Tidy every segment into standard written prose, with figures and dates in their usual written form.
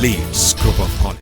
Leeds Group of College.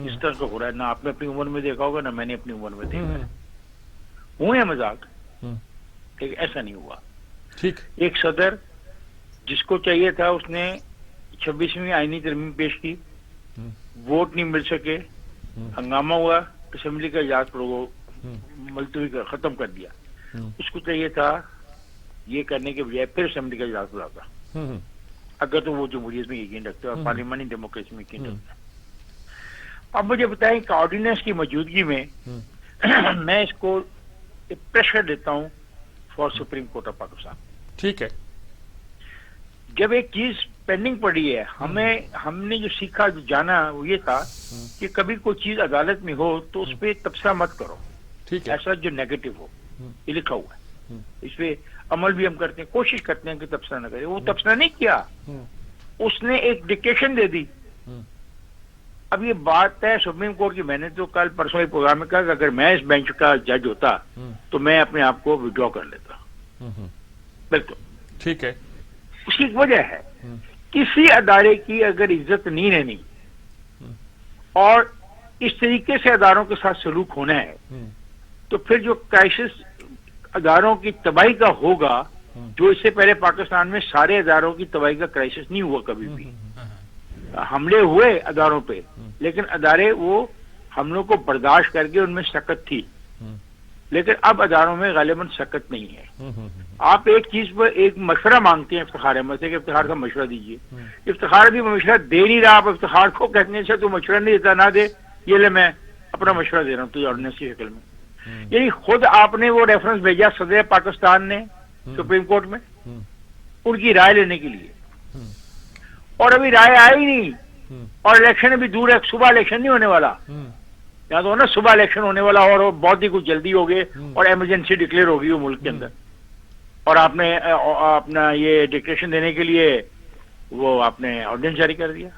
اس طرح کا ہو رہا ہے. نہ آپ نے اپنی عمر میں دیکھا ہوگا، نہ میں نے اپنی عمر میں دیکھا ہے. ہوں یا مذاق، لیکن ایسا نہیں ہوا. ٹھیک. ایک صدر جس کو چاہیے تھا اس نے 26ویں آئینی ترمیم پیش کی، ووٹ نہیں مل سکے، ہنگامہ ہوا، اسمبلی کا اجلاس ملتوی ختم کر دیا. اس کو چاہیے تھا یہ کرنے کے بجائے پھر اسمبلی کا اجلاس بلاتا، اگر تو وہ جمہوریت میں یقین رکھتے اور پارلیمانی ڈیموکریسی میں یقین رکھتے. اب مجھے بتائیں کہ آرڈیننس کی موجودگی میں میں اس کو پریشر دیتا ہوں for supreme court of Pakistan. ٹھیک ہے. جب ایک چیز پینڈنگ پڑی ہے، ہم نے جو سیکھا جو جانا وہ یہ تھا کہ کبھی کوئی چیز عدالت میں ہو تو اس پہ تبصرہ مت کرو. ٹھیک ہے. ایسا جو نیگیٹو ہو، یہ لکھا ہوا ہے، اس پہ عمل بھی ہم کرتے ہیں، کوشش کرتے ہیں کہ تبصرہ نہ کرے. وہ تبصرہ نہیں کیا، اس نے ایک ڈکٹیشن دے دی. اب یہ بات ہے سپریم کورٹ کی. میں نے تو کل پرسوں ایک پروگرام میں کہا کہ اگر میں اس بینچ کا جج ہوتا تو میں اپنے آپ کو وڈرا کر لیتا. بالکل ٹھیک ہے. اس کی ایک وجہ ہے، کسی ادارے کی اگر عزت نہیں رہنی اور اس طریقے سے اداروں کے ساتھ سلوک ہونا ہے تو پھر جو کرائسس اداروں کی تباہی کا ہوگا، جو اس سے پہلے پاکستان میں سارے اداروں کی تباہی کا کرائسس نہیں ہوا کبھی بھی. حملے ہوئے اداروں پہ، لیکن ادارے وہ حملوں کو برداشت کر کے ان میں سکت تھی. لیکن اب اداروں میں غالباً سکت نہیں ہے. آپ ایک چیز پر ایک مشورہ مانگتے ہیں افتخار احمد سے کہ افتخار کا مشورہ دیجیے. افتخار بھی مشورہ دے نہیں رہا. آپ افتخار کو کہنے سے تو مشورہ نہیں دیتا، نہ دے یہ لے میں اپنا مشورہ دے رہا ہوں تو آرڈیننس کی شکل میں. یعنی خود آپ نے وہ ریفرنس بھیجا صدر پاکستان نے سپریم کورٹ میں ان کی رائے لینے کے لیے، اور ابھی رائے آئی نہیں، اور الیکشن ابھی دور ہے. صبح الیکشن نہیں ہونے والا، یا تو نا صبح الیکشن ہونے والا اور بہت ہی کچھ جلدی ہو گئے اور ایمرجنسی ڈکلیئر ہوگی وہ ملک کے اندر، اور آپ نے اپنا یہ ڈکلیریشن دینے کے لیے وہ آپ نے آرڈیننس جاری کر دیا.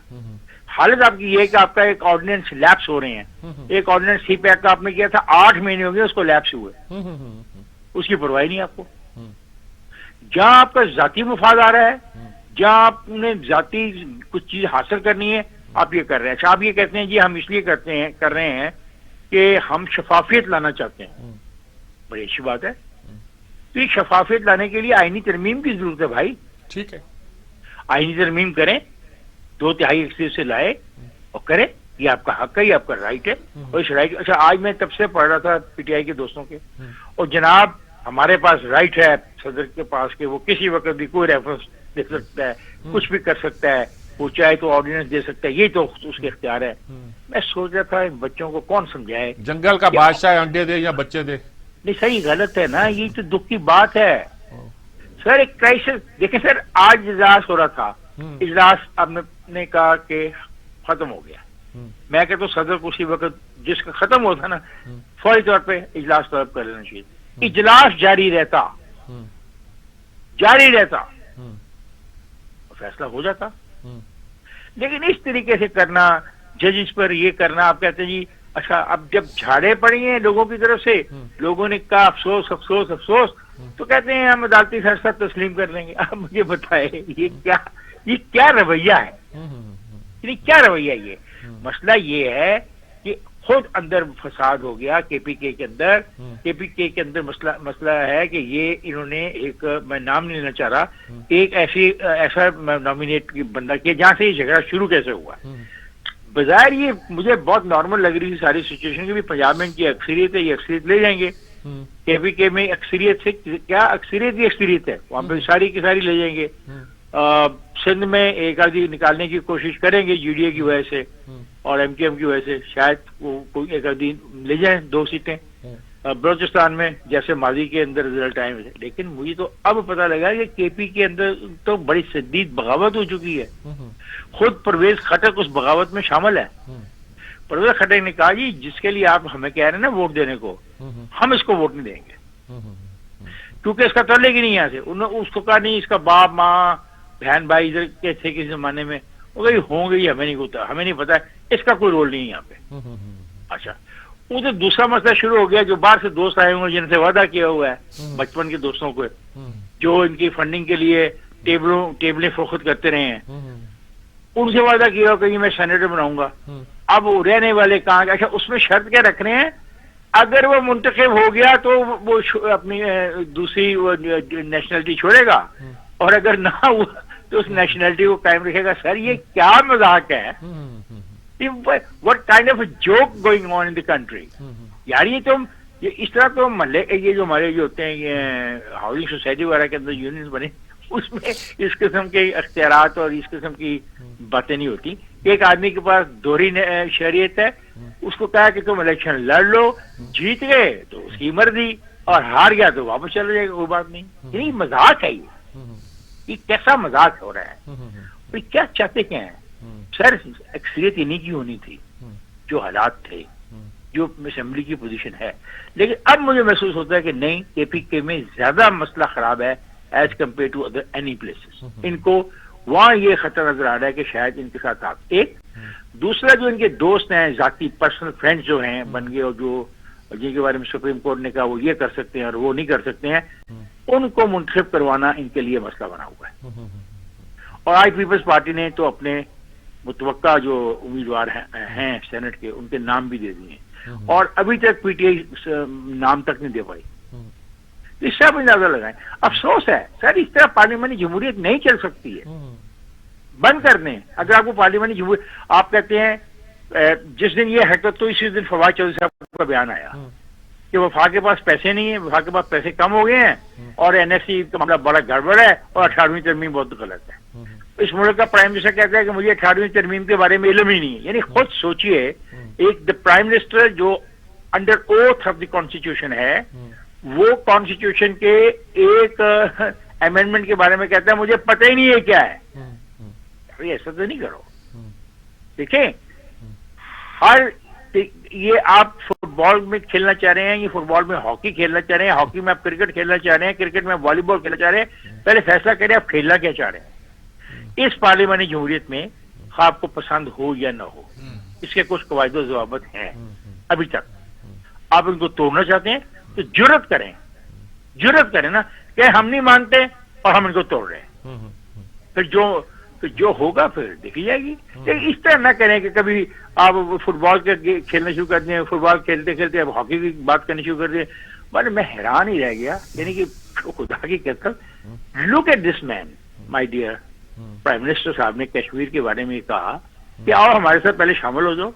حالت آپ کی یہ ہے کہ آپ کا ایک آرڈیننس لیپس ہو رہے ہیں. ایک آرڈیننس سی پیک کا آپ نے کیا تھا 8 مہینے ہو گئے اس کو لیپس ہوئے، اس کی پرواہ نہیں آپ کو. جہاں آپ کا ذاتی مفاد آ رہا ہے، جہاں آپ نے ذاتی کچھ چیز حاصل کرنی ہے، آپ یہ کر رہے ہیں. اچھا آپ یہ کہتے ہیں جی ہم اس لیے کر رہے ہیں کہ ہم شفافیت لانا چاہتے ہیں. بڑی اچھی بات ہے. تو یہ شفافیت لانے کے لیے آئینی ترمیم کی ضرورت ہے بھائی. ٹھیک ہے. آئینی ترمیم کریں، 2/3 اکثریت سے لائے اور کریں. یہ آپ کا حق ہے، یہ آپ کا رائٹ ہے. اور اس رائٹ، اچھا آج میں تب سے پڑھ رہا تھا پی ٹی آئی کے دوستوں کے، اور جناب ہمارے پاس رائٹ ہے صدر کے پاس کہ وہ کسی وقت بھی کوئی ریفرنس دے سکتا ہے، کچھ بھی کر سکتا ہے، وہ چاہے تو آرڈیننس دے سکتا ہے، یہ تو اس کے اختیار ہے. میں سوچ رہا تھا ان بچوں کو کون سمجھائے. جنگل کا بادشاہ انڈے دے یا بچے دے. نہیں صحیح غلط ہے نا، یہ تو دکھ کی بات ہے. سر ایک کرائسس دیکھیں سر، آج اجلاس ہو رہا تھا، اجلاس اب نے کہا کہ ختم ہو گیا. میں کہتا ہوں صدر کو اسی وقت جس کا ختم ہوتا نا فوری طور پہ اجلاس طلب کر لینا چاہیے. اجلاس جاری رہتا فیصلہ ہو جاتا. لیکن اس طریقے سے کرنا، ججز پر یہ کرنا، آپ کہتے ہیں جی اچھا اب جب جھاڑے پڑی ہیں لوگوں کی طرف سے، لوگوں نے کہا افسوس افسوس افسوس، تو کہتے ہیں ہم عدالتی فیصلہ تسلیم کر لیں گے. آپ مجھے بتائیں یہ کیا رویہ ہے؟ یعنی کیا رویہ یہ؟ مسئلہ یہ ہے کہ خود اندر فساد ہو گیا کے پی کے کے اندر. کے پی کے اندر مسئلہ ہے کہ یہ انہوں نے ایک، میں نام نہیں لینا چاہ رہا، ایک ایسا نامینیٹ بندہ کیا جہاں سے یہ جھگڑا شروع کیسے ہوا. بظاہر یہ مجھے بہت نارمل لگ رہی تھی ساری سچویشن کی بھی. پنجاب میں ان کی اکثریت ہے، یہ اکثریت لے جائیں گے. کے پی کے میں اکثریت سے کیا اکثریت ہی اکثریت ہے، وہاں پہ ساری کی ساری لے جائیں گے. سندھ میں ایک آدھی نکالنے کی کوشش کریں گے جی ڈی اے کی وجہ سے اور ایم کیو ایم کی وجہ سے، شاید وہ ایک آدھی لے جائیں 2 سیٹیں. بلوچستان میں جیسے ماضی کے اندر رزلٹ آئے ہوئے. لیکن مجھے تو اب پتہ لگا کہ کے پی کے اندر تو بڑی شدید بغاوت ہو چکی ہے. خود پرویز خٹک اس بغاوت میں شامل ہے. پرویز خٹک نے کہا جی جس کے لیے آپ ہمیں کہہ رہے ہیں نا ووٹ دینے کو، ہم اس کو ووٹ نہیں دیں گے کیونکہ اس کا تعلق ہی نہیں یہاں سے. انہوں نے اس کو کہا نہیں اس کا باپ ماں بہن بھائی ادھر کے تھے کسی زمانے میں، وہ کہیں ہوں گے، ہمیں نہیں ہوتا، ہمیں نہیں پتا، اس کا کوئی رول نہیں ہے یہاں پہ. اچھا وہ تو دوسرا مسئلہ شروع ہو گیا، جو باہر سے دوست آئے ہوئے جن سے وعدہ کیا ہوا ہے بچپن کے دوستوں کو، جو ان کی فنڈنگ کے لیے ٹیبلیں فروخت کرتے رہے ہیں. ان سے وعدہ کیا کہ میں سینیٹر بناؤں گا. اب وہ رہنے والے کہاں گئے؟ اچھا اس میں شرط کیا رکھ رہے ہیں؟ اگر وہ منتخب ہو گیا تو وہ اپنی دوسری نیشنلٹی چھوڑے گا، اور اگر نہ ہوا تو اس نیشنلٹی کو قائم رکھے گا. سر یہ کیا مذاق ہے؟ what kind of a joke going on in the country؟ یار یہ اس طرح تو محلے یہ جو ہمارے جو ہوتے ہیں یہ ہاؤسنگ سوسائٹی وغیرہ کے اندر یونینز بنے، اس میں اس قسم کے اختیارات اور اس قسم کی باتیں نہیں ہوتی. ایک آدمی کے پاس دوہری شہریت ہے، اس کو کہا کہ تم الیکشن لڑ لو، جیت گئے تو اس کی مرضی، اور ہار گیا تو واپس چلا جائے گا، کوئی بات نہیں. یعنی مذاق ہے یہ کیسا مذاق ہو رہا ہے؟ کیا چاہتے کیا ہیں؟ سر اکثریت انہیں کی ہونی تھی جو حالات تھے، جو اسمبلی کی پوزیشن ہے. لیکن اب مجھے محسوس ہوتا ہے کہ نہیں، کے پی کے میں زیادہ مسئلہ خراب ہے as compare to other any places. ان کو وہاں یہ خطرہ نظر آ رہا ہے کہ شاید ان کے ساتھ آپ ایک دوسرا جو ان کے دوست ہیں، ذاتی پرسنل فرینڈز جو ہیں بن گئے، اور جو جن کے بارے میں سپریم کورٹ نے کہا وہ یہ کر سکتے ہیں اور وہ نہیں کر سکتے ہیں، ان کو منتخب کروانا ان کے لیے مسئلہ بنا ہوا ہے. اور آج پیپلز پارٹی نے تو اپنے متوقع جو امیدوار ہیں سینٹ کے، ان کے نام بھی دے دیے، اور ابھی تک پی ٹی آئی نام تک نہیں دے پائی. اس سے آپ اندازہ لگائیں. افسوس ہے سر، اس طرح پارلیمانی جمہوریت نہیں چل سکتی ہے. بند کر دیں. اگر آپ کو پارلیمانی جمہوریت، آپ کہتے ہیں جس دن یہ حرکت تو اسی دن فواد چودھری صاحب کا بیان آیا کہ وفاق کے پاس پیسے نہیں ہیں، وفاق کے پاس پیسے کم ہو گئے ہیں، اور این ایس سی کا معاملہ بڑا گڑبڑ ہے، اور 18ویں ترمیم بہت غلط ہے. اس ملک کا پرائم منسٹر کہتا ہے کہ مجھے 18ویں ترمیم کے بارے میں علم ہی نہیں ہے. یعنی خود سوچئے، ایک پرائم منسٹر جو under oath of the constitution ہے، وہ کانسٹیٹیوشن کے ایک امینڈمنٹ کے بارے میں کہتا ہے مجھے پتہ ہی نہیں ہے کیا ہے. ایسا تو نہیں کرو. دیکھیں، یہ آپ فٹ بال میں کھیلنا چاہ رہے ہیں، یہ فٹ بال میں ہاکی کھیلنا چاہ رہے ہیں، ہاکی میں آپ کرکٹ کھیلنا چاہ رہے ہیں، کرکٹ میں والی بال کھیلنا چاہ رہے ہیں، پہلے فیصلہ کریں آپ کھیلنا کیا چاہ رہے ہیں. اس پارلیمانی جمہوریت میں آپ کو پسند ہو یا نہ ہو، اس کے کچھ قواعد و ضوابط ہیں. ابھی تک آپ ان کو توڑنا چاہتے ہیں تو جرأت کریں نا کہ ہم نہیں مانتے اور ہم ان کو توڑ رہے ہیں. پھر جو ہوگا پھر دیکھی جائے گی. لیکن اس طرح نہ کریں کہ کبھی آپ فٹ بال کھیلنا شروع کر دیں، فٹ بال کھیلتے کھیلتے اب ہاکی کی بات کرنی شروع کر دیں. میں حیران ہی رہ گیا. یعنی کہ خدا کی قسم، look at this man my dear. Prime minister صاحب نے کشمیر کے بارے میں کہا کہ آؤ ہمارے ساتھ پہلے شامل ہو جاؤ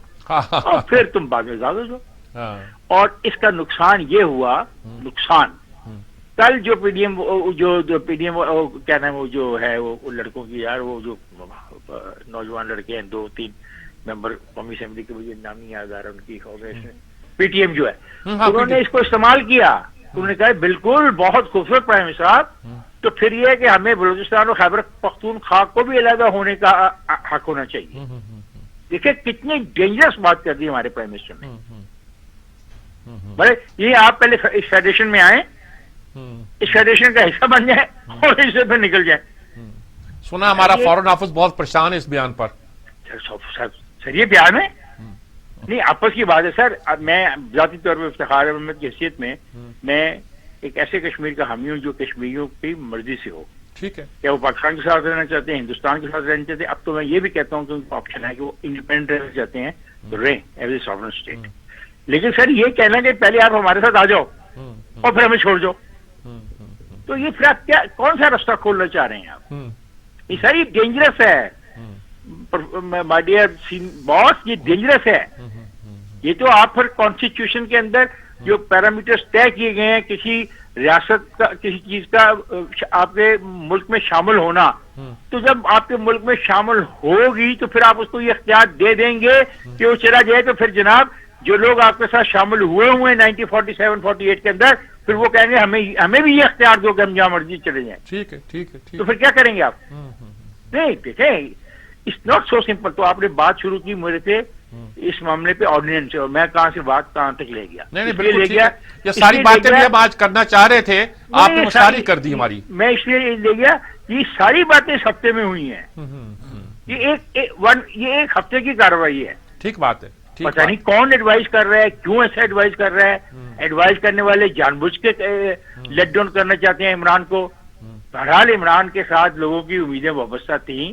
اور پھر تم بعد میں آزاد ہو جاؤ. اور اس کا نقصان یہ ہوا، کل جو پی ڈی ایم کیا نام، وہ جو ہے وہ لڑکوں کی، یار وہ جو نوجوان لڑکے ہیں 2-3 ممبر قومی اسمبلی کے، مجھے نام نہیں یاد آ رہا ان کی، پی ٹی ایم جو ہے، انہوں نے اس کو استعمال کیا. انہوں نے کہا بالکل بہت خوبصورت پرائم منسٹر صاحب، تو پھر یہ ہے کہ ہمیں بلوچستان اور خیبر پختونخوا کو بھی علیحدہ ہونے کا حق ہونا چاہیے. دیکھیں کتنی ڈینجرس بات کر دی ہمارے پرائم منسٹر نے. بھلے یہ آپ پہلے اس فیڈریشن میں آئیں، اس فیڈریشن کا حصہ بن جائیں اور اس سے پھر نکل جائیں. سنا ہمارا فورن آفس بہت پریشان ہے اس بیان پر. سر یہ بیان ہے نہیں، آپس کی بات ہے سر. میں ذاتی طور پر افتخار احمد کی حیثیت میں ایک ایسے کشمیر کا حامی ہوں جو کشمیریوں کی مرضی سے ہو. ٹھیک ہے، کیا وہ پاکستان کے ساتھ رہنا چاہتے ہیں، ہندوستان کے ساتھ رہنا چاہتے ہیں. اب تو میں یہ بھی کہتا ہوں کہ ان کو آپشن ہے کہ وہ انڈیپینڈنٹ رہنا چاہتے ہیں تو رہیں ایز اے ساورن اسٹیٹ. لیکن سر یہ کہنا کہ پہلے آپ ہمارے ساتھ آ جاؤ اور پھر ہمیں چھوڑ جاؤ، تو یہ پھر آپ کون سا راستہ کھولنا چاہ رہے ہیں آپ؟ یہ سر یہ ڈینجرس ہے مائی ڈیئر باس، یہ ڈینجرس ہے. یہ تو آپ پھر کانسٹیٹیوشن کے اندر جو پیرامیٹرز طے کیے گئے ہیں کسی ریاست کا، کسی چیز کا آپ کے ملک میں شامل ہونا، تو جب آپ کے ملک میں شامل ہوگی تو پھر آپ اس کو یہ اختیار دے دیں گے کہ وہ چلا جائے. تو پھر جناب جو لوگ آپ کے ساتھ شامل ہوئے ہیں 1947-48 کے اندر، پھر وہ کہیں گے ہمیں بھی یہ اختیار دو کہ ہم جہاں مرضی چلے جائیں. ٹھیک ہے، ٹھیک ہے. تو پھر کیا کریں گے آپ؟ نہیں دیکھیں، اٹس ناٹ سو سمپل. تو آپ نے بات شروع کی میرے سے اس معاملے پہ آرڈیننس، اور میں کہاں سے بات کہاں تک لے گیا. نہیں بالکل لے گیا. یہ ساری باتیں بھی ہم آج کرنا چاہ رہے تھے، آپ نے مشاری کر دی ہماری. میں اس لیے لے گیا، یہ ساری باتیں اس ہفتے میں ہوئی ہیں. یہ ایک ہفتے کی کارروائی ہے. ٹھیک بات ہے. پتہ نہیں کون ایڈوائز کر رہا ہے، کیوں ایسا ایڈوائز کر رہا ہے. ایڈوائز کرنے والے جان بوجھ کے لیٹ ڈاؤن کرنا چاہتے ہیں عمران کو. بہرحال عمران کے ساتھ لوگوں کی امیدیں وابستہ تھیں،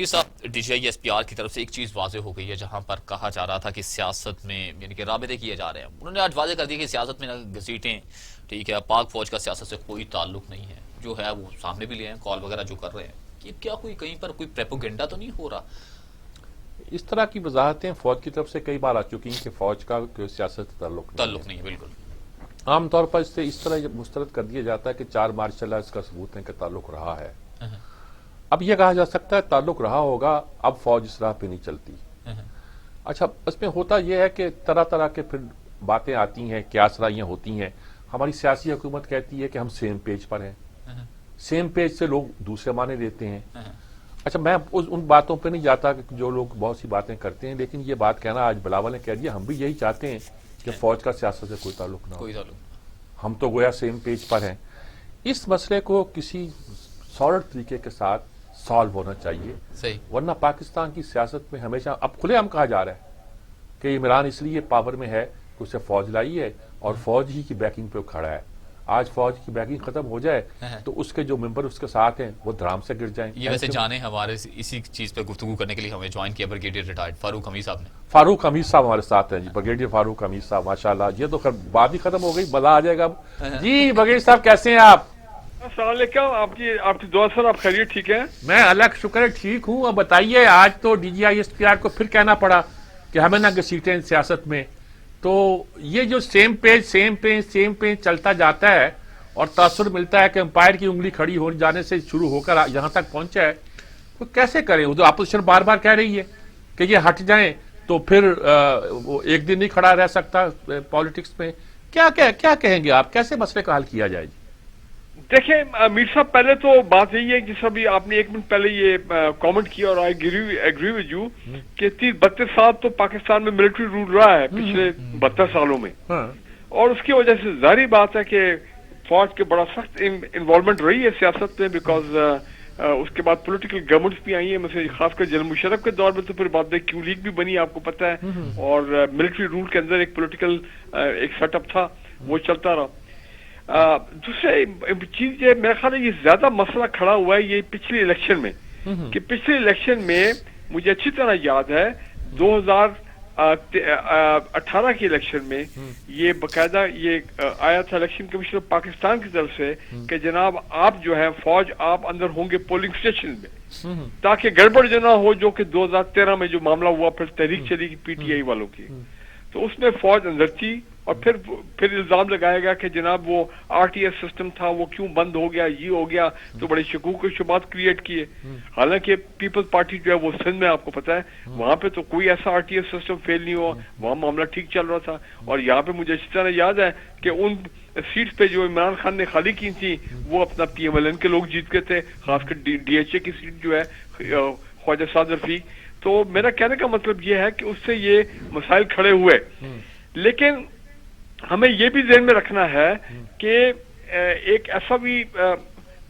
یہ صاحب D G I S P R کی طرف سے ایک چیز واضح ہو گئی ہے جہاں پر کہا جا رہا تھا کہ سیاست میں یعنی کہ رابطے کیے جا رہے ہیں. انہوں نے آج واضح کر دیا کہ سیاست میں گھسیٹیں ٹھیک ہے پاک فوج کا سیاست سے کوئی تعلق نہیں ہے. جو ہے وہ سامنے بھی لے ہیں کال وغیرہ جو کر رہے ہیں. یہ کیا کوئی کہیں پر کوئی پریپوگنڈا تو نہیں ہو رہا؟ اس طرح کی وضاحتیں فوج کی طرف سے کئی بار آ چکی ہیں کہ فوج کا کوئی سیاست تعلق نہیں ہے. بالکل عام طور پر اس سے اس طرح مسترد کر دیا جاتا ہے کہ 4 مارچ چلا اس کا ثبوت ہے کہ تعلق رہا ہے. اب یہ کہا جا سکتا ہے تعلق رہا ہوگا اب فوج اس راہ پہ نہیں چلتی. اچھا اس میں ہوتا یہ ہے کہ طرح طرح کے پھر باتیں آتی ہیں قیاس رائیاں ہوتی ہیں. ہماری سیاسی حکومت کہتی ہے کہ ہم سیم پیج پر ہیں. سیم پیج سے لوگ دوسرے معنی لیتے ہیں. اچھا میں ان باتوں پہ نہیں جاتا کہ جو لوگ بہت سی باتیں کرتے ہیں لیکن یہ بات کہنا آج بلاول نے کہہ دیا ہم بھی یہی چاہتے ہیں کہ فوج کا سیاست سے کوئی تعلق نہ ہو. ہم تو گویا سیم پیج پر ہیں. اس مسئلے کو کسی سالڈ طریقے کے ساتھ سالو ہونا چاہیے. ورنہ پاکستان کی سیاست میں ہمیشہ اب کھلے عام کہا جا رہا ہے کہ عمران اس لیے پاور میں ہے کہ اسے فوج لائی ہے اور فوج ہی کی بیکنگ پہ کھڑا ہے. آج فوج کی بیکنگ ختم ہو جائے تو اس کے جو ممبر اس کے ساتھ ہیں وہ دھرام سے گر جائیں. یہ ویسے جانے ہمارے اسی چیز پہ گفتگو کرنے کے لیے ہمیں جوائن کیا بریگیڈیئر ریٹائرڈ فاروق حمید صاحب نے. فاروق حمید صاحب ہمارے ساتھ ہیں جی. بریگیڈیئر فاروق حمید صاحب ماشاءاللہ. یہ تو خیر بات ہی ختم ہو گئی مزہ آ جائے گا اب. جی بریگیڈیئر صاحب کیسے ہیں آپ؟ السلام علیکم. آپ کی دعا سر آپ خیریت ٹھیک ہے؟ میں اللہ کا شکر ہے ٹھیک ہوں. اب بتائیے آج تو D G I S P R کو پھر کہنا پڑا کہ ہمیں نہ گھسیٹیں سیاست میں. تو یہ جو سیم پیج چلتا جاتا ہے اور تاثر ملتا ہے کہ امپائر کی انگلی کھڑی ہو جانے سے شروع ہو کر یہاں تک پہنچا ہے تو کیسے کریں؟ وہ تو اپوزیشن بار بار کہہ رہی ہے کہ یہ ہٹ جائیں تو پھر وہ ایک دن نہیں کھڑا رہ سکتا پالیٹکس میں. کیا کہیں گے آپ کیسے مسئلے کا حل کیا جائے؟ دیکھیں میر صاحب پہلے تو بات یہی ہے جس ابھی آپ نے 1 منٹ پہلے یہ کامنٹ کیا اور آئی ایگری ود یو کہ 30-32 سال تو پاکستان میں ملٹری رول رہا ہے پچھلے 72 سالوں میں اور اس کی وجہ سے ظاہری بات ہے کہ فوج کے بڑا سخت انوالومنٹ رہی ہے سیاست میں بیکاز اس کے بعد پولیٹیکل گورنمنٹس بھی آئی ہیں مثلا خاص کر جنرل مشرف کے دور میں تو پھر بعد میں کیو لیگ بھی بنی آپ کو پتہ ہے اور ملٹری رول کے اندر ایک پولیٹیکل ایک سیٹ اپ تھا وہ چلتا رہا. دوسرے چیز یہ میرا خیال ہے یہ زیادہ مسئلہ کھڑا ہوا ہے یہ پچھلی الیکشن میں کہ پچھلے الیکشن میں مجھے اچھی طرح یاد ہے 2018 کی الیکشن میں یہ باقاعدہ یہ آیا تھا الیکشن کمیشن آف پاکستان کی طرف سے کہ جناب آپ جو ہے فوج آپ اندر ہوں گے پولنگ اسٹیشن میں تاکہ گڑبڑ جو نہ ہو جو کہ 2013 میں جو معاملہ ہوا پھر تحریک چلی گی پی ٹی آئی والوں کی. تو اس میں فوج اندر تھی اور پھر الزام لگایا گیا کہ جناب وہ آر ٹی ایس سسٹم تھا وہ کیوں بند ہو گیا یہ ہو گیا تو بڑے شکوک و شبہات کریٹ کیے. حالانکہ پیپلز پارٹی جو ہے وہ سندھ میں آپ کو پتا ہے وہاں پہ تو کوئی ایسا R T S system fail نہیں ہوا وہاں معاملہ ٹھیک چل رہا تھا. اور یہاں پہ مجھے اسی طرح یاد ہے کہ ان سیٹس پہ جو عمران خان نے خالی کی تھی وہ اپنا پی ایم ایل این کے لوگ جیت کے تھے خاص کر ڈی ایچ اے کی سیٹ جو ہے خواجہ سعد رفیق. تو میرا کہنے کا مطلب یہ ہے کہ اس سے یہ مسائل کھڑے ہوئے لیکن ہمیں یہ بھی ذہن میں رکھنا ہے کہ ایک ایسا بھی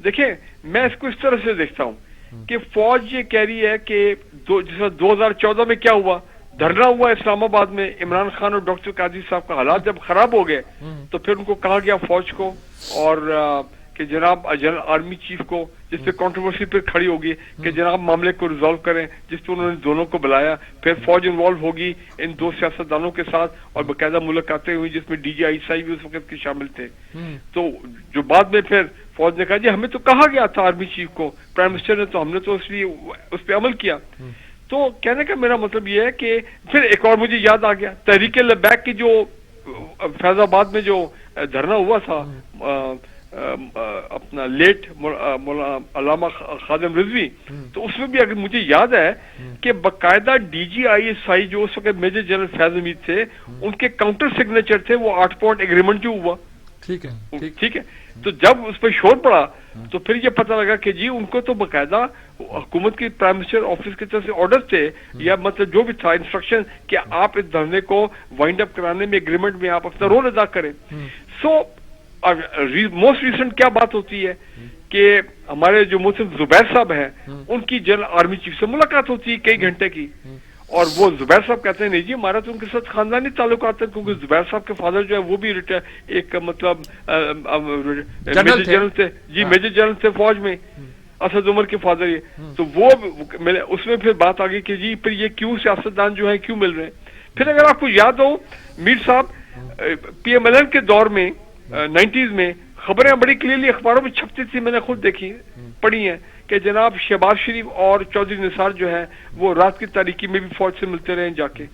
دیکھیں میں اس کو اس طرح سے دیکھتا ہوں کہ فوج یہ کہہ رہی ہے کہ جیسا 2014 میں کیا ہوا دھرنا ہوا اسلام آباد میں عمران خان اور ڈاکٹر قادری صاحب کا حالات جب خراب ہو گئے تو پھر ان کو کہا گیا فوج کو اور کہ جناب جنرل آرمی چیف کو جس پہ کنٹروورسی پہ کھڑی ہوگی کہ جناب معاملے کو ریزالو کریں جس پہ انہوں نے دونوں کو بلایا. پھر فوج انوالو ہوگی ان 2 سیاستدانوں کے ساتھ اور باقاعدہ ملاقاتیں ہوئی جس میں ڈی جی آئی صاحب بھی اس وقت کے شامل تھے. تو جو بعد میں پھر فوج نے کہا جی ہمیں تو کہا گیا تھا آرمی چیف کو پرائم منسٹر نے تو ہم نے تو اس لیے اس پہ عمل کیا. تو کہنے کا میرا مطلب یہ ہے کہ پھر ایک اور مجھے یاد آ گیا تحریک لبیک کی جو فیض آباد میں جو دھرنا ہوا تھا اپنا لیٹ علامہ خادم رضوی تو اس میں بھی اگر مجھے یاد ہے کہ باقاعدہ D G I S I جو اس وقت میجر جنرل فیض حمید تھے ان کے کاؤنٹر سگنیچر تھے وہ 8 پوائنٹ ایگریمنٹ جو ہوا ٹھیک ہے. تو جب اس پہ شور پڑا تو پھر یہ پتہ لگا کہ جی ان کو تو باقاعدہ حکومت کی پرائم منسٹر آفس کی طرف سے آرڈر تھے یا مطلب جو بھی تھا انسٹرکشن کہ آپ اس دھرنے کو وائنڈ اپ کرانے میں ایگریمنٹ میں آپ اپنا رول ادا کریں. سو موسٹ ریسنٹ کیا بات ہوتی ہے کہ ہمارے جو محسن زبیر صاحب ہیں ان کی جنرل آرمی چیف سے ملاقات ہوتی ہے کئی گھنٹے کی اور وہ زبیر صاحب کہتے ہیں نہیں جی ہمارا تو ان کے ساتھ خاندانی تعلقات ہے کیونکہ زبیر صاحب کے فادر جو ہے وہ بھی ایک مطلب میجر جنرل تھے جی میجر جنرل تھے فوج میں. اسد عمر کے فادر یہ. تو وہ اس میں پھر بات آ گئی کہ جی پھر یہ کیوں سیاستدان جو ہیں کیوں مل رہے ہیں. پھر اگر آپ کو یاد ہو میر صاحب پی ایم ایل این کے دور میں 90s میں خبریں بڑی کلیئرلی اخباروں میں چھپتی تھی, میں نے خود دیکھی پڑھی ہیں کہ جناب شہباز شریف اور چودھری نثار جو ہے وہ رات کی تاریکی میں بھی فوج سے ملتے رہے جا کے.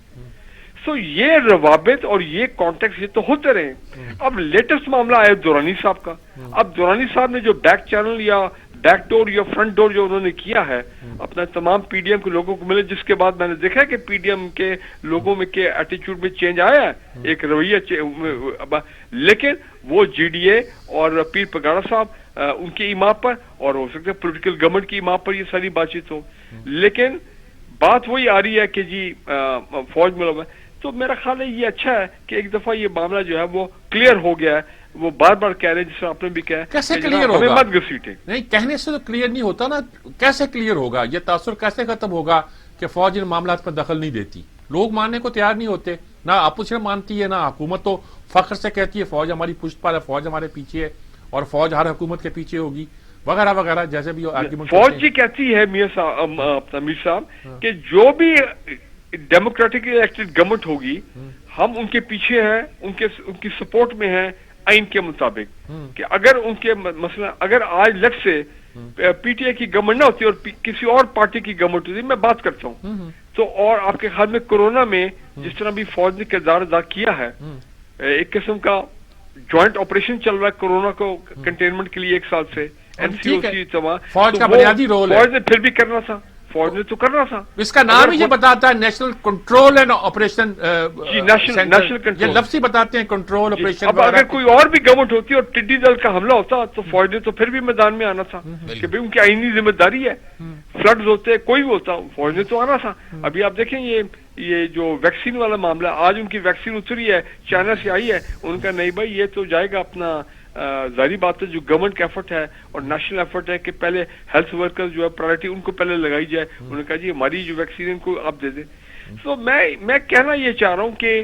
سو یہ روابط اور یہ کانٹیکٹ یہ تو ہوتے رہے. اب لیٹسٹ معاملہ آیا دورانی صاحب کا. اب دورانی صاحب نے جو بیک چینل یا بیک ڈور یا فرنٹ ڈور جو انہوں نے کیا ہے اپنا تمام پی ڈی ایم کے لوگوں کو ملے, جس کے بعد میں نے دیکھا ہے کہ پی ڈی ایم کے لوگوں میں کے ایٹیچیوڈ میں چینج آیا ہے, ایک رویہ. لیکن وہ جی ڈی اے اور پیر پگاڑا صاحب ان کی ایما پر اور ہو سکتا ہے پولیٹیکل گورنمنٹ کی ایما پر یہ ساری بات چیت ہو, لیکن بات وہی آ رہی ہے کہ جی فوج ملوث ہے. تو میرا خیال ہے یہ اچھا ہے کہ ایک دفعہ یہ معاملہ جو ہے وہ کلیئر ہو گیا ہے. وہ بار بار کہہ رہے ہیں جس طرح آپ نے بھی کہا کیسے کلیئر ہوگا؟ مت گھسیٹیں. نہیں, کہنے سے تو کلیئر نہیں ہوتا نا. کیسے کلیئر ہوگا؟ یہ تاثر کیسے ختم ہوگا کہ فوج ان معاملات میں دخل نہیں دیتی؟ لوگ ماننے کو تیار نہیں ہوتے, نہ اپوزیشن مانتی ہے, نہ حکومت تو فخر سے کہتی ہے فوج ہماری پشت پر ہے, فوج ہمارے پیچھے ہے اور فوج ہر حکومت کے پیچھے ہوگی وغیرہ وغیرہ, جیسے بھی آرگیومنٹ. فوج جی کہتی ہے میر صاحب کہ جو بھی ڈیموکریٹکلی الیکٹڈ گورنمنٹ ہوگی ہم ان کے پیچھے ہیں, ان کی سپورٹ میں ہیں آئین کے مطابق. کہ اگر ان کے مثلا اگر آج لیٹ سے پی ٹی آئی کی گورنمنٹ نہ ہوتی اور کسی اور پارٹی کی گورنمنٹ ہوتی, میں بات کرتا ہوں تو, اور آپ کے خیال میں کورونا میں جس طرح بھی فوج نے کردار ادا کیا ہے, ایک قسم کا جوائنٹ آپریشن چل رہا ہے کورونا کو کنٹینمنٹ کے لیے 1 سال سے, این سی او سی تمام فوج کا بنیادی رول ہے. فوج نے پھر بھی کرنا تھا, فوج نے تو کرنا تھا. اس کا نام ہی یہ بتاتا ہے national control and operation. National control یہ لفظ ہی بتاتے ہیں کنٹرول آپریشن. اب اگر کوئی اور بھی گورنمنٹ ہوتی اور ٹڈی دل کا حملہ ہوتا تو فوج نے تو پھر بھی میدان میں آنا تھا کہ بھئی ان کی آئینی ذمہ داری ہے. فلڈز ہوتے کوئی بھی ہوتا فوج نے تو آنا تھا. ابھی آپ دیکھیں یہ جو ویکسین والا معاملہ, آج ان کی ویکسین اتری ہے, چائنا سے آئی ہے, ان کا نہیں بھائی یہ تو جائے گا اپنا ظاہری بات ہے جو گورنمنٹ کا ایفرٹ ہے اور نیشنل ایفرٹ ہے کہ پہلے ہیلتھ ورکر جو ہے پرائرٹی ان کو پہلے لگائی جائے. انہوں نے کہا جی ہماری جو ویکسین ان کو آپ دے دیں. تو میں کہنا یہ چاہ رہا ہوں کہ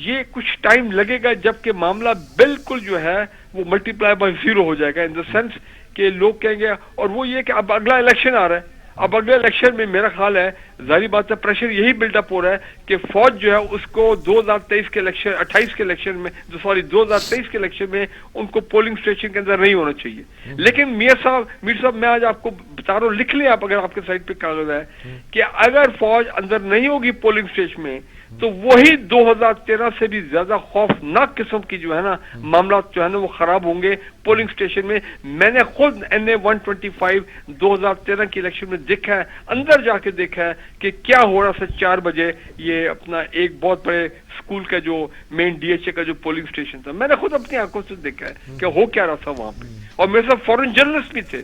یہ کچھ ٹائم لگے گا جب کہ معاملہ بالکل جو ہے وہ ملٹی پلائی بائی 0 ہو جائے گا, ان دا سینس کہ لوگ کہیں گے. اور وہ یہ کہ اب اگلا الیکشن آ رہا ہے, اب اگلے الیکشن میں میرا خیال ہے ظاہری بات ہے پریشر یہی بلڈ اپ ہو رہا ہے کہ فوج جو ہے اس کو 2023 کے الیکشن 28 کے الیکشن میں 2023 کے الیکشن میں ان کو پولنگ اسٹیشن کے اندر نہیں ہونا چاہیے. لیکن میر صاحب میں آج آپ کو بتا رہا ہوں, لکھ لیں آپ اگر آپ کے سائٹ پہ کاغذ ہے کہ اگر فوج اندر نہیں ہوگی پولنگ اسٹیشن میں تو وہی 2013 سے بھی زیادہ خوفناک قسم کی جو ہے نا معاملات جو ہے نا وہ خراب ہوں گے پولنگ اسٹیشن میں. میں نے خود NA-125 2013 کی الیکشن میں دیکھا ہے, اندر جا کے دیکھا ہے کہ کیا ہو رہا تھا 4 بجے یہ اپنا ایک بہت بڑے اسکول کا جو مین ڈی ایچ اے کا جو پولنگ اسٹیشن تھا. میں نے خود اپنی آنکھوں سے دیکھا ہے کہ ہو کیا رہا تھا وہاں پہ, اور میرے ساتھ فورن جرنلسٹ بھی تھے.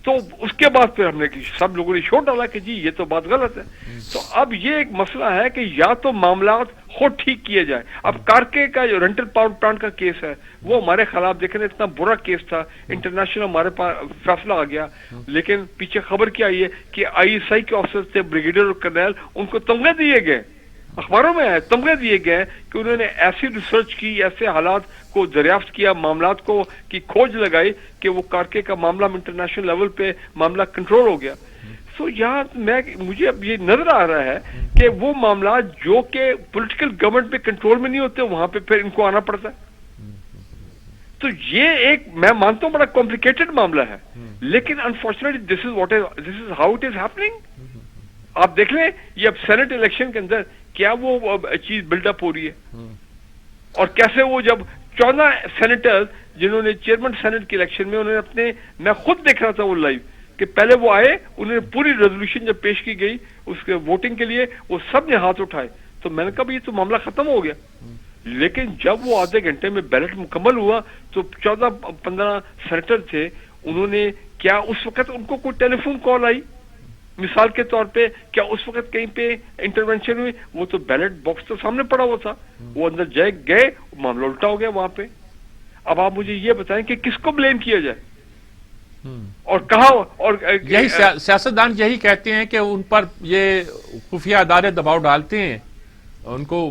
تو اس کے بعد پھر ہم نے سب لوگوں نے شور ڈالا کہ جی یہ تو بات غلط ہے. تو اب یہ ایک مسئلہ ہے کہ یا تو معاملات خود ٹھیک کیے جائے. اب کارکے کا جو رینٹل پاور پلانٹ کا کیس ہے وہ ہمارے خلاف دیکھ رہے اتنا برا کیس تھا, انٹرنیشنل ہمارے پاس فیصلہ آ گیا, لیکن پیچھے خبر کیا آئی ہے کہ آئی ایس آئی کے آفیسر تھے بریگیڈیئر اور کرنیل, ان کو تمغے دیے گئے, اخباروں میں ہے تمغے دیے گئے کہ انہوں نے ایسی ریسرچ کی, ایسے حالات کو دریافت کیا, معاملات کو کی کھوج لگائی کہ وہ کارکے کا معاملہ انٹرنیشنل لیول پہ معاملہ کنٹرول ہو گیا. سو یہاں مجھے اب یہ نظر آ رہا ہے کہ وہ معاملات جو کہ پولیٹیکل گورنمنٹ پہ کنٹرول میں نہیں ہوتے وہاں پہ پھر ان کو آنا پڑتا ہے. تو یہ ایک میں مانتا ہوں بڑا کمپلیکیٹڈ معاملہ ہے, لیکن unfortunately this is how it is happening. آپ دیکھ لیں یہ اب سینٹ الیکشن کے اندر کیا وہ چیز بلڈ اپ ہو رہی ہے, اور کیسے وہ جب 14 سینیٹرز جنہوں نے چیئرمین سینٹ کے الیکشن میں انہوں نے اپنے, میں خود دیکھ رہا تھا وہ لائیو کہ پہلے وہ آئے, انہوں نے پوری ریزولوشن جب پیش کی گئی اس کے ووٹنگ کے لیے وہ سب نے ہاتھ اٹھائے. تو میں نے کہا یہ تو معاملہ ختم ہو گیا. لیکن جب وہ آدھے گھنٹے میں بیلٹ مکمل ہوا تو 14-15 سینیٹر تھے, انہوں نے کیا اس وقت ان کو کوئی ٹیلی فون کال آئی مثال کے طور پہ, کیا اس وقت کہیں پہ انٹرونشن ہوئی؟ وہ تو بیلٹ باکس تو سامنے پڑا ہوا تھا, وہ اندر گئے معاملہ الٹا ہو گیا وہاں پہ. اب آپ مجھے یہ بتائیں کہ کس کو بلیم کیا جائے اور کہاں؟ اور یہی سیاستدان یہی کہتے ہیں کہ ان پر یہ خفیہ ادارے دباؤ ڈالتے ہیں, ان کو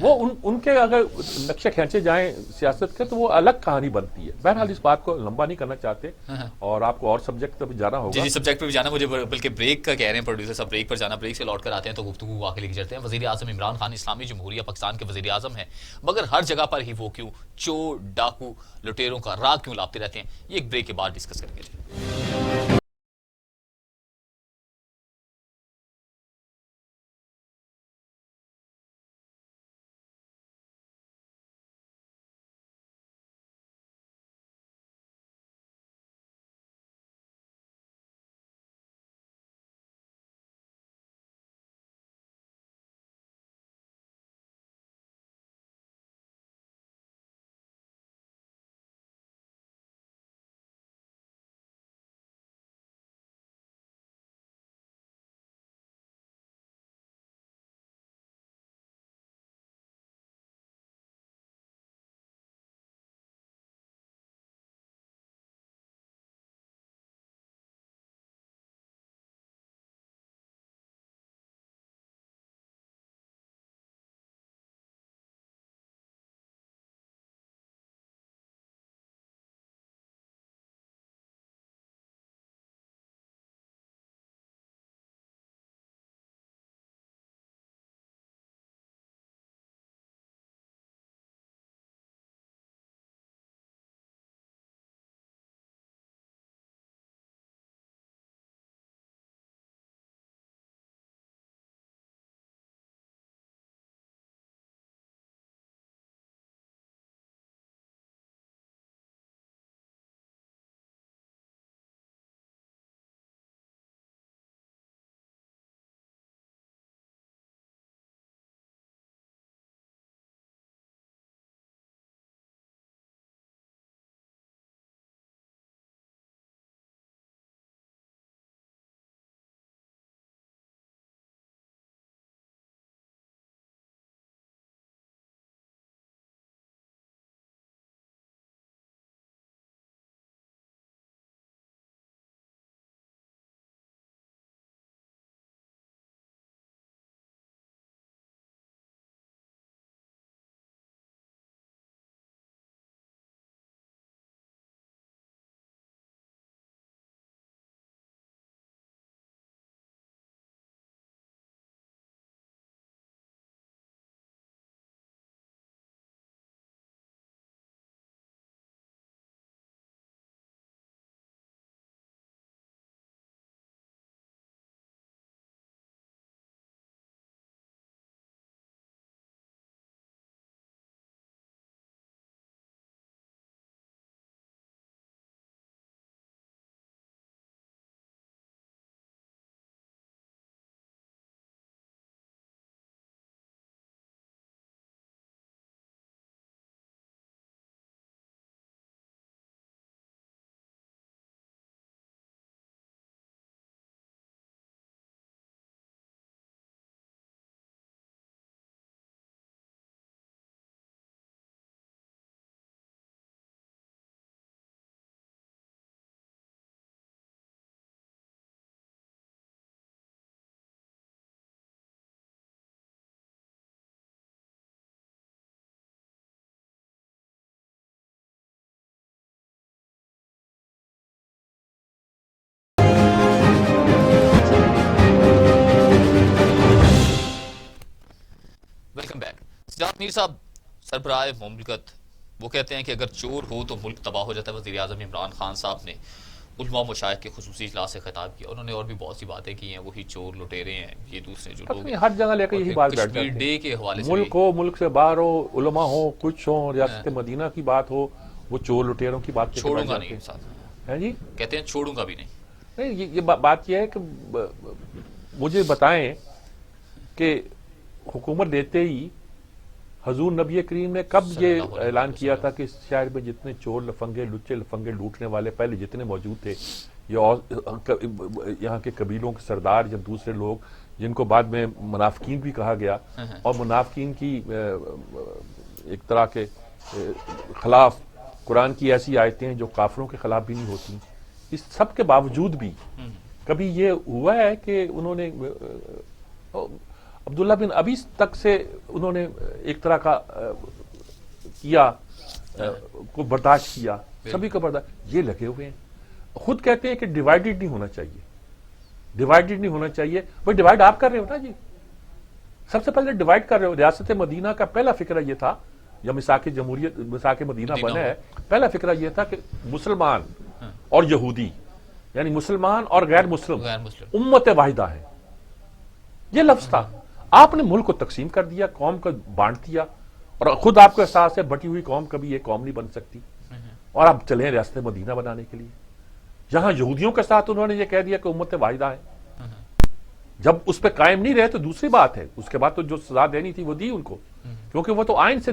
وہ ان کے اگر نقشے کھینچے جائیں سیاست کے تو وہ الگ کہانی بنتی ہے. بہرحال اس بات کو لمبا نہیں کرنا چاہتے اور آپ کو اور سبجیکٹ پہ جانا ہوگا. جی سبجیکٹ پہ بھی جانا مجھے بلکہ بریک کا کہہ رہے ہیں پروڈیوسر صاحب, بریک پر جانا. بریک سے لوٹ کر آتے ہیں تو گفتگو واقعی لے کے چلتے ہیں. وزیر اعظم عمران خان اسلامی جمہوریہ پاکستان کے وزیر اعظم ہیں, مگر ہر جگہ پر ہی وہ کیوں چور ڈاکو لٹیروں کا راگ کیوں لاپتے رہتے ہیں, یہ ایک بریک کے بعد ڈسکس کریں گے. Welcome back. سجاد میر صاحب, سربراہ مملکت, وہ کہتے ہیں کہ اگر چور ہو تو ملک تباہ ہو جاتا ہے. وزیر اعظم عمران خان صاحب نے علماء مشائخ کے خصوصی اجلاس سے خطاب کیا, انہوں نے اور بھی بہت سی باتیں کی ہیں. وہی چور لٹیرے ہیں, یہ دوسرے جو لوگ ہر جگہ لے کے یہی بات بیٹھ کشمیر ڈے کے حوالے سے ملک ہو, ملک سے باہر ہو, علماء ہو, کچھ ہو, ریاست مدینہ کی بات ہو, وہ چور لٹیروں کی بات چھوڑوں گا نہیں ساتھ ہے. جی کہتے ہیں چھوڑوں گا بھی نہیں. نہیں, یہ بات یہ ہے کہ مجھے بتائیں کہ حکومت لیتے ہی حضور نبی کریم نے کب یہ اعلان کیا تھا کہ اس شہر میں جتنے چور لفنگے لچے لفنگے لوٹنے والے پہلے جتنے موجود تھے, یہاں کے قبیلوں کے سردار یا دوسرے لوگ جن کو بعد میں منافقین بھی کہا گیا, اور منافقین کی ایک طرح کے خلاف قرآن کی ایسی آیتیں ہیں جو کافروں کے خلاف بھی نہیں ہوتی, اس سب کے باوجود بھی کبھی یہ ہوا ہے کہ انہوں نے عبداللہ بن ابی تک سے انہوں نے ایک طرح کا کیا کو برداشت کیا، سبھی کو برداشت، یہ لگے ہوئے ہیں، خود کہتے ہیں کہ ڈیوائیڈڈ نہیں ہونا چاہیے، ڈیوائیڈڈ نہیں ہونا چاہیے. وہ ڈیوائیڈ آپ کر رہے ہو نا جی، سب سے پہلے ڈیوائیڈ کر رہے ہو. ریاست مدینہ کا پہلا فکرہ یہ تھا، یا مساق جمہوریت مساق مدینہ بنا ہے، پہلا فکرہ یہ تھا کہ مسلمان اور یہودی، یعنی مسلمان اور غیر مسلم امت واحدہ ہے، یہ لفظ تھا. آپ نے ملک کو تقسیم کر دیا، قوم کو بانٹ دیا، اور خود آپ کو احساس ہے بٹی ہوئی قوم کبھی یہ قوم نہیں بن سکتی، اور آپ چلیں ریاست مدینہ بنانے کے لیے. جہاں یہودیوں کے ساتھ انہوں نے یہ کہہ دیا کہ امت واحدہ ہے، جب اس پہ قائم نہیں رہے تو دوسری بات ہے، اس کے بعد تو جو سزا دینی تھی وہ دی ان کو، کیونکہ وہ تو آئین سے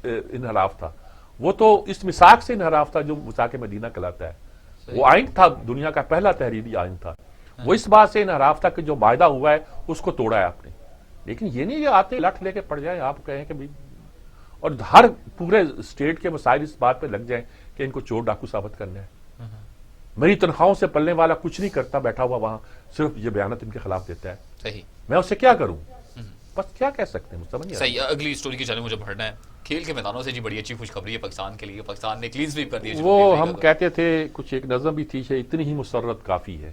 انحراف تھا، وہ تو اس مساق سے انحراف تھا جو مساق مدینہ کہلاتا ہے. وہ آئین تھا، دنیا کا پہلا تحریری آئین تھا. وہ اس بات سے انحراف تھا کہ جو معاہدہ ہوا ہے اس کو توڑا ہے آپ نے. لیکن یہ نہیں کہ آتے لٹھ لے کے پڑ جائیں، آپ کہیں کہ بھی، اور ہر پورے اسٹیٹ کے مسائل اس بات پہ لگ جائیں کہ ان کو چور ڈاکو ثابت کرنا ہے. میری تنخواہوں سے پلنے والا کچھ نہیں کرتا بیٹھا ہوا وہاں، صرف یہ بیانات ان کے خلاف دیتا ہے. صحیح، میں اسے کیا کروں؟ بس کیا کہہ سکتے ہیں، سمجھ نہیں. صحیح. اگلی اسٹوری کی جانب مجھے بڑھنا ہے. کھیل کے میدانوں سے جی بڑی اچھی خوشخبری ہے پاکستان کے لیے، پاکستان نے کلین سویپ کر دی. وہ ہم کہتے تھے، کچھ ایک نظم بھی تھی، اتنی ہی مسرت کافی ہے.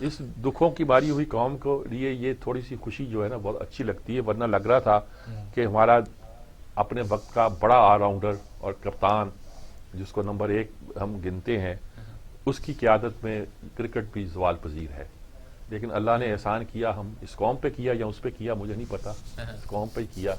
اس دکھوں کی باری ہوئی قوم کو لیے یہ تھوڑی سی خوشی جو ہے نا بہت اچھی لگتی ہے. ورنہ لگ رہا تھا کہ ہمارا اپنے وقت کا بڑا آل راؤنڈر اور کپتان جس کو نمبر 1 ہم گنتے ہیں، اس کی قیادت میں کرکٹ بھی زوال پذیر ہے. لیکن اللہ نے احسان کیا، ہم اس قوم پہ کیا یا اس پہ کیا مجھے نہیں پتا، اس قوم پہ کیا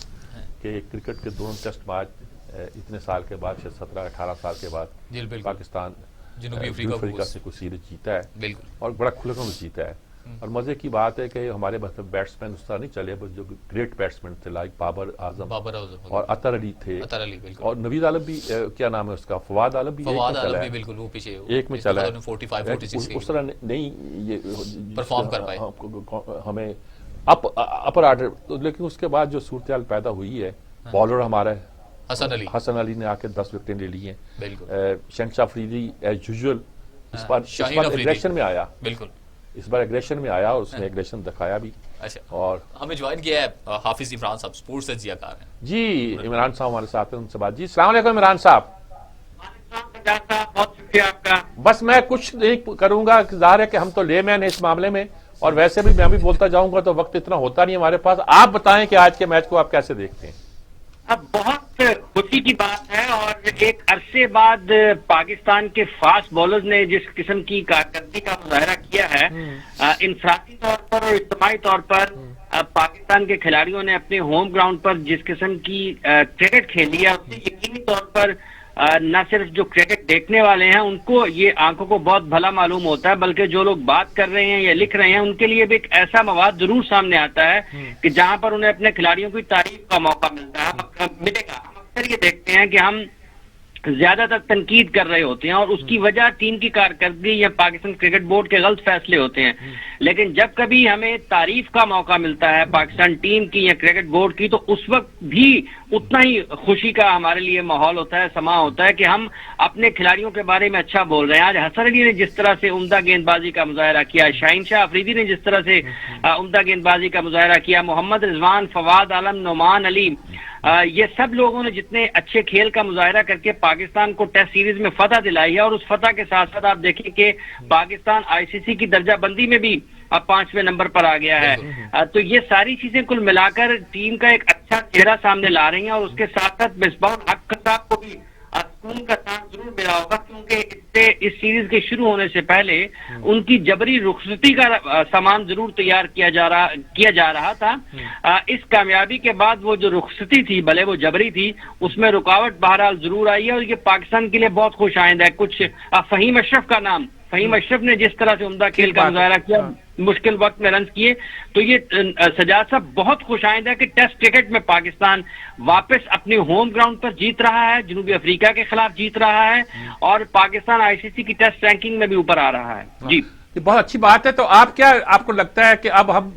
کہ کرکٹ کے دونوں ٹیسٹ میچ اتنے سال کے بعد، 17-18 سال کے بعد پاکستان جنوبی افریقہ سے کوئی سیریز جیتا ہے، اور بڑا کھلے میں جیتا ہے. اور مزے کی بات ہے کہ ہمارے بیٹسمین اس طرح نہیں چلے، جو گریٹ بیٹسمین تھے لائک بابر اعظم اور اطہر علی تھے، اور نوید عالم بھی، کیا نام ہے اس کا، فواد عالم بھی ایک میں چلا ہے. اس طرح نہیں یہ پرفارم کر پائے ہمیں اپر آرڈر. لیکن اس کے بعد جو صورتحال پیدا ہوئی ہے، بالر ہمارا حسن علی نے آ کے 10 وکٹیں لے لی ہیں. شہنشاہ افریدی ایز یوزول اس بار ایگریشن میں آیا، اس بار ایگریشن میں آیا اور اس نے ایگریشن دکھایا بھی. اور ہمیں جوائن کیا ہے حافظ عمران صاحب، سپورٹس سے ضیا کار ہیں. جی عمران صاحب ہمارے ساتھ ہیں، ان سے بات. جی السلام علیکم عمران صاحب. بہت شکریہ آپ کا. بس میں کچھ نہیں کروں گا، ظاہر ہے کہ ہم تو لے مین ہیں اس معاملے میں، اور ویسے بھی میں بھی بولتا جاؤں گا تو وقت اتنا ہوتا نہیں ہمارے پاس. آپ بتائیں کہ آج کے میچ کو آپ کیسے دیکھتے ہیں؟ اب بہت خوشی کی بات ہے، اور ایک عرصے بعد پاکستان کے فاسٹ بولرز نے جس قسم کی کارکردگی کا مظاہرہ کیا ہے، انفرادی طور پر اور اجتماعی طور پر پاکستان کے کھلاڑیوں نے اپنے ہوم گراؤنڈ پر جس قسم کی کرکٹ کھیلی ہے، اس سے یقینی طور پر نہ صرف جو کرکٹ دیکھنے والے ہیں ان کو یہ آنکھوں کو بہت بھلا معلوم ہوتا ہے، بلکہ جو لوگ بات کر رہے ہیں یا لکھ رہے ہیں ان کے لیے بھی ایک ایسا مواد ضرور سامنے آتا ہے کہ جہاں پر انہیں اپنے کھلاڑیوں کی تعریف کا موقع ملے گا. ہم اکثر یہ دیکھتے ہیں کہ ہم زیادہ تر تنقید کر رہے ہوتے ہیں، اور اس کی وجہ ٹیم کی کارکردگی یا پاکستان کرکٹ بورڈ کے غلط فیصلے ہوتے ہیں. لیکن جب کبھی ہمیں تعریف کا موقع ملتا ہے پاکستان ٹیم کی یا کرکٹ بورڈ کی، تو اس وقت بھی اتنا ہی خوشی کا ہمارے لیے ماحول ہوتا ہے، سما ہوتا ہے کہ ہم اپنے کھلاڑیوں کے بارے میں اچھا بول رہے ہیں. آج حسن علی نے جس طرح سے عمدہ گیند بازی کا مظاہرہ کیا، شہنشاہ افریدی نے جس طرح سے عمدہ گیند بازی کا مظاہرہ کیا، محمد رضوان، فواد عالم، نعمان علی، یہ سب لوگوں نے جتنے اچھے کھیل کا مظاہرہ کر کے پاکستان کو ٹیسٹ سیریز میں فتح دلائی ہے. اور اس فتح کے ساتھ ساتھ آپ دیکھیں کہ پاکستان ICC کی درجہ بندی میں بھی اب 5ویں نمبر پر آ گیا ہے. تو یہ ساری چیزیں کل ملا کر ٹیم کا ایک اچھا چہرہ سامنے لا رہی ہیں، اور اس کے ساتھ ساتھ مصباح الحق صاحب کو بھی سکون کا سانس ضرور ملا ہوگا، کیونکہ اس سیریز کے شروع ہونے سے پہلے ان کی جبری رخصتی کا سامان ضرور تیار کیا جا رہا تھا. اس کامیابی کے بعد وہ جو رخصتی تھی، بھلے وہ جبری تھی، اس میں رکاوٹ بہرحال ضرور آئی ہے، اور یہ پاکستان کے لیے بہت خوش آئند ہے. کچھ فہیم اشرف کا نام، فہیم اشرف نے جس طرح سے عمدہ کھیل کا مظاہرہ کیا، مشکل وقت میں رنز کیے، تو یہ سجاد صاحب بہت خوش آئند ہے کہ ٹیسٹ کرکٹ میں پاکستان واپس اپنے ہوم گراؤنڈ پر جیت رہا ہے، جنوبی افریقہ کے خلاف جیت رہا ہے، اور پاکستان ICC کی ٹیسٹ رینکنگ میں بھی اوپر آ رہا ہے. جی یہ بہت اچھی بات ہے. تو آپ کو لگتا ہے کہ اب ہم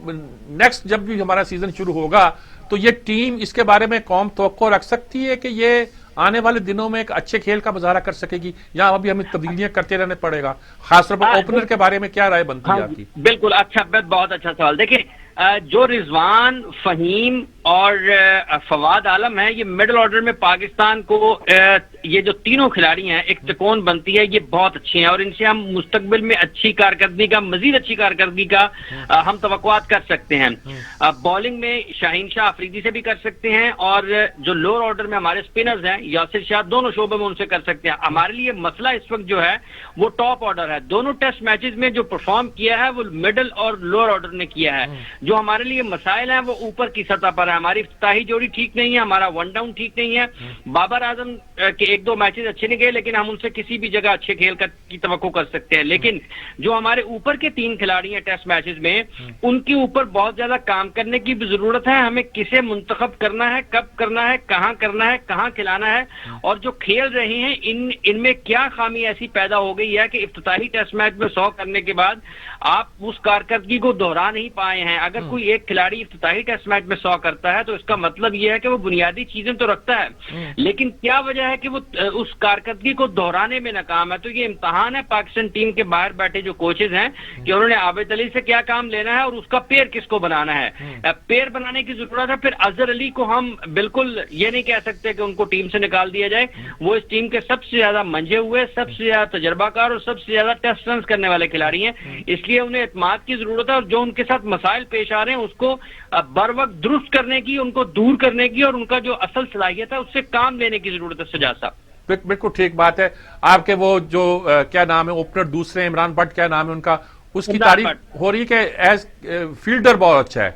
نیکسٹ جب بھی ہمارا سیزن شروع ہوگا تو یہ ٹیم اس کے بارے میں قوم توقع رکھ سکتی ہے کہ یہ آنے والے دنوں میں ایک اچھے کھیل کا مظاہرہ کر سکے گی، یا ابھی ہمیں تبدیلیاں کرتے رہنے پڑے گا؟ خاص طور پر اوپنر کے بارے میں کیا رائے بنتی ہے آپ کی؟ بالکل اچھا، بہت اچھا سوال. دیکھیں جو رضوان، فہیم اور فواد عالم ہیں، یہ مڈل آرڈر میں پاکستان کو یہ جو تینوں کھلاڑی ہیں ایک تکون بنتی ہے، یہ بہت اچھے ہیں اور ان سے ہم مستقبل میں اچھی کارکردگی کا، مزید اچھی کارکردگی کا ہم توقعات کر سکتے ہیں۔ بالنگ میں شاہین شاہ افریدی سے بھی کر سکتے ہیں اور جو لوور آرڈر میں ہمارے اسپنرز ہیں یاسر شاہ، دونوں شعبوں میں ان سے کر سکتے ہیں۔ ہمارے لیے مسئلہ اس وقت جو ہے وہ ٹاپ آرڈر ہے۔ دونوں ٹیسٹ میچز میں جو پرفارم کیا ہے وہ مڈل اور لوور آرڈر نے کیا ہے۔ جو ہمارے لیے مسائل ہیں وہ اوپر کی سطح پر ہے، ہماری افتتاحی جوڑی ٹھیک نہیں ہے، ہمارا ون ڈاؤن ٹھیک نہیں ہے۔ بابر اعظم کے ایک دو میچز اچھے نہیں گئے لیکن ہم ان سے کسی بھی جگہ اچھے کھیل کی توقع کر سکتے ہیں، لیکن جو ہمارے اوپر کے تین کھلاڑی ہیں ٹیسٹ میچز میں، ان کے اوپر بہت زیادہ کام کرنے کی بھی ضرورت ہے۔ ہمیں کسے منتخب کرنا ہے، کب کرنا ہے، کہاں کھلانا ہے، اور جو کھیل رہے ہیں ان میں کیا خامی ایسی پیدا ہو گئی ہے کہ افتتاحی ٹیسٹ میچ میں 100 کرنے کے بعد آپ اس کارکردگی کو دہرا نہیں پائے ہیں۔ اگر کوئی ایک کھلاڑی افتتاحی ٹیسٹ میچ میں 100 کرتا ہے تو اس کا مطلب یہ ہے کہ وہ بنیادی چیزیں تو رکھتا ہے، لیکن کیا وجہ ہے کہ وہ اس کارکردگی کو دہرانے میں ناکام ہے۔ تو یہ امتحان ہے پاکستان ٹیم کے باہر بیٹھے جو کوچز ہیں کہ انہوں نے عابد علی سے کیا کام لینا ہے اور اس کا پیر کس کو بنانا ہے۔ پیر بنانے کی ضرورت ہے۔ پھر اظہر علی کو ہم بالکل یہ نہیں کہہ سکتے کہ ان کو ٹیم سے نکال دیا جائے، وہ اس ٹیم کے سب سے زیادہ منجھے ہوئے، سب سے زیادہ تجربہ کار اور سب سے زیادہ ٹیسٹ رنز کرنے والے کھلاڑی ہیں، اس لیے انہیں اعتماد کی ضرورت ہے، اور جو ان کے ساتھ مسائل پیش آ رہے ہیں اس کو بر وقت درست کرنے کی، ان کو دور کرنے کی، اور ان کا جو اصل صلاحیت ہے اس سے کام لینے کی ضرورت ہے۔ سجاد صاحب بالکل ٹھیک بات ہے۔ آپ کے وہ جو کیا نام ہے اوپنر دوسرے عمران بٹ، کیا نام ہے ان کا، اس کی تعریف ہو رہی ہے کہ ایز فیلڈر بہت اچھا ہے،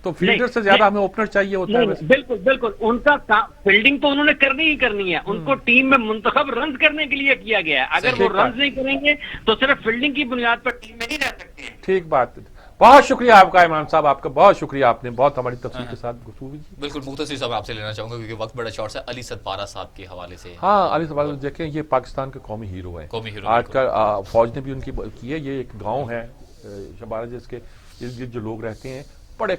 تو فیلڈر سے زیادہ ہمیں اوپنر چاہیے ہوتا ہے۔ بالکل ان کا فیلڈنگ تو انہوں نے کرنی ہی کرنی ہے، ان کو ٹیم میں منتخب رنز کرنے کے لیے کیا گیا ہے۔ اگر وہ رنز نہیں کریں گے تو صرف فیلڈنگ کی بنیاد پر ٹیم میں نہیں رہ سکتے ہیں۔ ٹھیک بات ہے، بہت شکریہ آپ کا عمران صاحب، آپ کا بہت شکریہ، آپ نے بہت ہماری تفصیل کے ساتھ گفتگو کی۔ بالکل مختصر صاحب آپ سے لینا چاہوں گا کیونکہ وقت بڑا شارٹ ہے، علی صدپارہ صاحب کے حوالے سے۔ ہاں، علی صدپارہ دیکھیں، یہ پاکستان کے قومی ہیرو ہیں، آج کا فوج نے بھی ان کی ہے۔ یہ ایک گاؤں ہے شبارہ جس کے ارد گرد جو لوگ رہتے ہیں، بڑے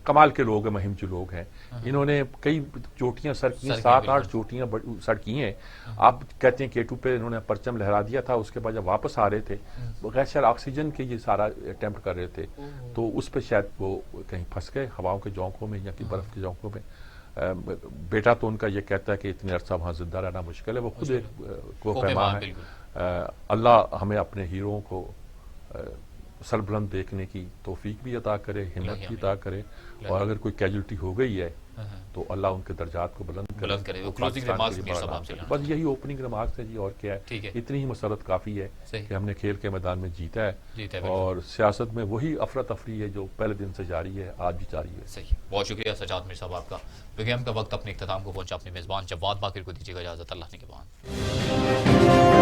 کمال کے لوگ ہیں، مہم جو لوگ ہیں، انہوں نے کئی چوٹیاں سر کی ہیں، 7-8 چوٹیاں سر کی ہیں۔ آپ کہتے ہیں K2 پہ انہوں نے پرچم لہرا دیا تھا، اس کے بعد جب واپس آ رہے تھے غیر شاید آکسیجن کے یہ سارا اٹیمپٹ کر رہے تھے، تو اس پہ شاید وہ کہیں پھنس گئے ہواؤں کے جھونکوں میں یا کہ برف کے جھونکوں میں۔ بیٹا تو ان کا یہ کہتا ہے کہ اتنے عرصہ وہاں زندہ رہنا مشکل ہے، وہ خود کو پیما ہے۔ اللہ ہمیں اپنے ہیروؤں کو سربلند دیکھنے کی توفیق بھی عطا کرے، ہمت بھی عطا کرے، اور اگر کوئی کیجولٹی ہو گئی ہے تو اللہ ان کے درجات کو بلند کرے۔ بس یہی اوپننگ ریمارکس ہے جی، اور کیا ہے، اتنی ہی مسرت کافی ہے کہ ہم نے کھیل کے میدان میں جیتا ہے، اور سیاست میں وہی افراتفری ہے جو پہلے دن سے جاری ہے، آج بھی جاری ہے۔ صحیح، بہت شکریہ سجاد میر صاحب آپ کا۔ پروگرام کا وقت اپنے اختتام کو پہنچا، اپنے میزبان جواد باقر کو دیجیے گا اجازت، اللہ نے کے بعد۔